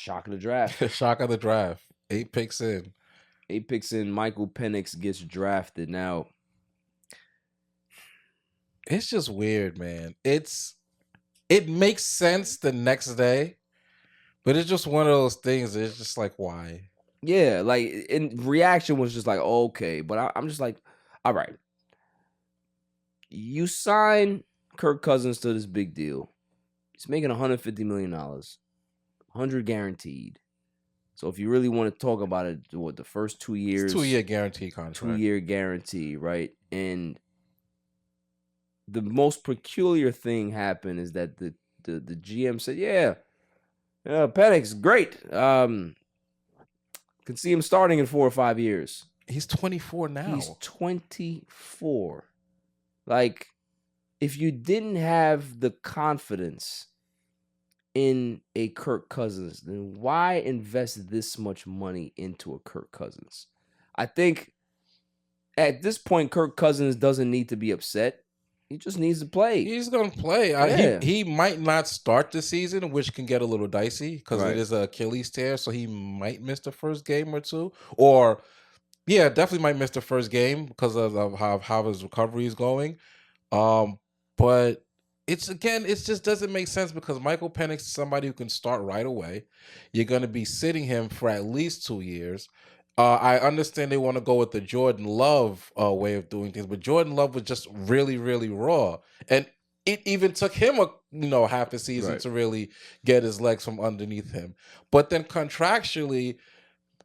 shock of the draft. Shock of the draft. 8 picks in. 8 picks in. Michael Penix gets drafted. Now, it's just weird, man. It makes sense the next day, but it's just one of those things. It's just like, why? yeah, like, in reaction was just like, okay, but I'm just like, all right. You sign Kirk Cousins to this big deal. He's making $150 million, 100 guaranteed. So if you really want to talk about it, what, the first 2 years, It's 2-year guarantee contract. 2-year guarantee, right? And the most peculiar thing happened is that the GM said, yeah, Penix, great. Can see him starting in 4 or 5 years. He's 24 now. He's 24. Like, if you didn't have the confidence in a Kirk Cousins, then why invest this much money into a Kirk Cousins? I think at this point, Kirk Cousins doesn't need to be upset. He just needs to play. He's going to play. Yeah. He might not start the season, which can get a little dicey because Right. it is an Achilles tear, so he might miss the first game or two. Or, yeah, definitely might miss the first game because of how his recovery is going. But it just doesn't make sense because Michael Penix is somebody who can start right away. You're going to be sitting him for at least 2 years. I understand they want to go with the Jordan Love way of doing things, but Jordan Love was just really, really raw. And it even took him half a season to really get his legs from underneath him. But then contractually,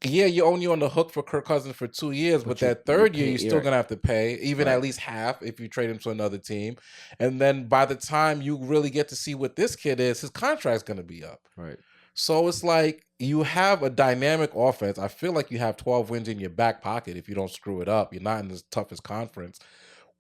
yeah, you're only on the hook for Kirk Cousins for 2 years, but that third year, you're still going to have to pay, even at least half if you trade him to another team. And then by the time you really get to see what this kid is, his contract's going to be up. Right. So it's like you have a dynamic offense. I feel like you have 12 wins in your back pocket if you don't screw it up. You're not in the toughest conference.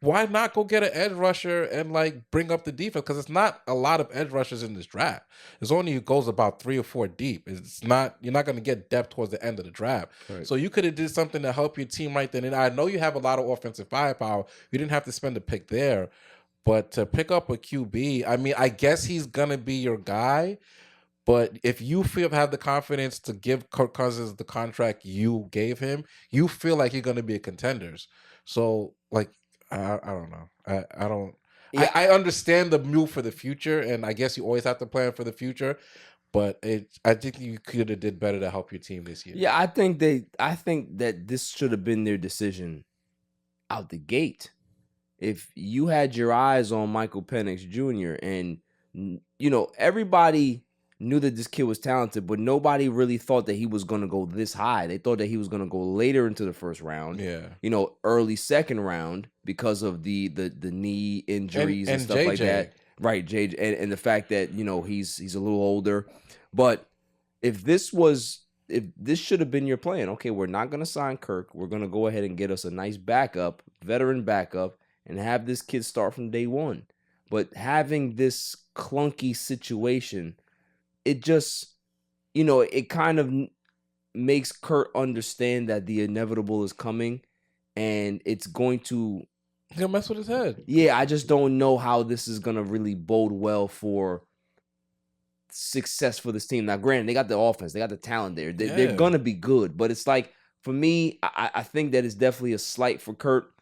Why not go get an edge rusher and like bring up the defense? Because it's not a lot of edge rushers in this draft. It's only goes about 3 or 4 deep. It's not, you're not going to get depth towards the end of the draft. Right. So you could have did something to help your team right then. And I know you have a lot of offensive firepower. You didn't have to spend a pick there, but to pick up a QB, I mean, I guess he's going to be your guy. But if you have the confidence to give Kirk Cousins the contract you gave him, you feel like you're going to be a contenders. So, like, I don't know. I don't. Yeah. I understand the move for the future, and I guess you always have to plan for the future. But I think you could have did better to help your team this year. Yeah, I think that this should have been their decision out the gate. If you had your eyes on Michael Penix Jr. and everybody knew that this kid was talented, but nobody really thought that he was going to go this high. They thought that he was going to go later into the first round. Yeah. Early second round because of the knee injuries and stuff JJ. Like that. Right, JJ, and the fact that, he's a little older. But if this should have been your plan, okay, we're not going to sign Kirk. We're going to go ahead and get us a nice backup, veteran backup, and have this kid start from day one. But having this clunky situation, it just, it kind of makes Kurt understand that the inevitable is coming and it's going to mess with his head. Yeah, I just don't know how this is going to really bode well for success for this team. Now, granted, they got the offense, they got the talent there. They're going to be good. But it's like, for me, I think that it's definitely a slight for Kurt.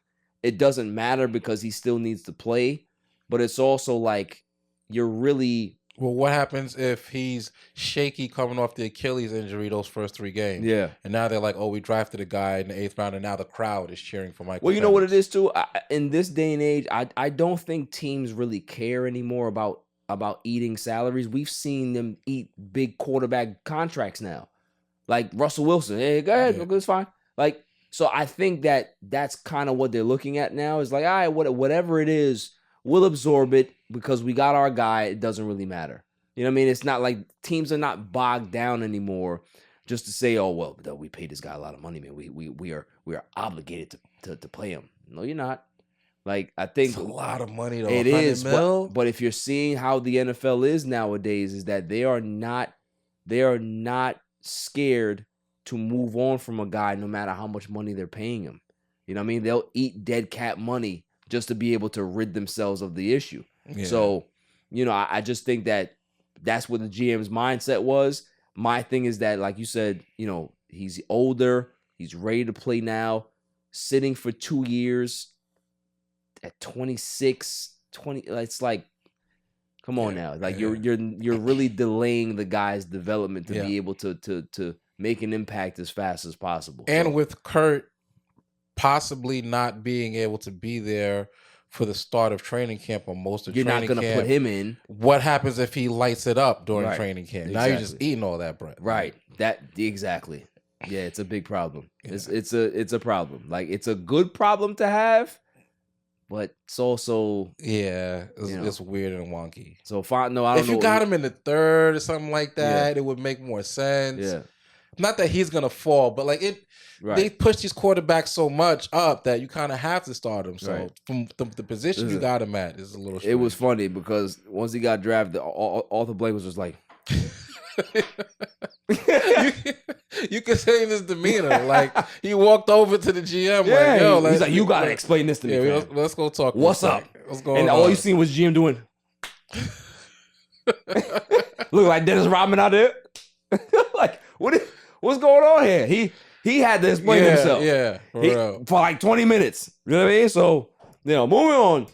It doesn't matter because he still needs to play. But it's also like, you're really... Well, what happens if he's shaky coming off the Achilles injury those first 3 games? Yeah. And now they're like, oh, we drafted a guy in the 8th round, and now the crowd is cheering for Michael Well, you know what it is, too? In this day and age, I don't think teams really care anymore about eating salaries. We've seen them eat big quarterback contracts now. Like Russell Wilson. Hey, go ahead. Yeah. It's fine. Like, so I think that's kind of what they're looking at now. Is like, all right, whatever it is, we'll absorb it because we got our guy. It doesn't really matter. You know what I mean? It's not like teams are not bogged down anymore just to say, oh, well, we paid this guy a lot of money, man. We are obligated to play him. No, you're not. Like, I think it's a lot of money, though. It is. But if you're seeing how the NFL is nowadays, is that they are not scared to move on from a guy no matter how much money they're paying him. You know what I mean? They'll eat dead cat money just to be able to rid themselves of the issue. Yeah. So, I just think that that's what the GM's mindset was. My thing is that, like you said, you know, he's older. He's ready to play now. Sitting for 2 years at 26, 20. It's like, come on now. Like you're really delaying the guy's development to be able to make an impact as fast as possible. And with Kurt possibly not being able to be there for the start of training camp or most of you're training camp. You're not going to put him in. What happens if he lights it up during training camp? Now you're just eating all that bread. Right. Exactly. Yeah, it's a big problem. It's a problem. Like, it's a good problem to have, but it's also it's weird and wonky. So I don't know. If you got him in the third or something like that, it would make more sense. Yeah. Not that he's gonna fall, but like they push these quarterbacks so much up that you kind of have to start him. So from the position you got him at is a little strange. It was funny because once he got drafted, Arthur Blank was just like you can say his demeanor. Like, he walked over to the GM like, yo, he's like, you gotta explain this to me. Yeah, let's go talk. What's up? What's going on? And all you seen was GM doing look like Dennis Rodman out there. Like, what's going on here? He had to explain himself. Yeah, for like 20 minutes. You know what I mean? So, moving on.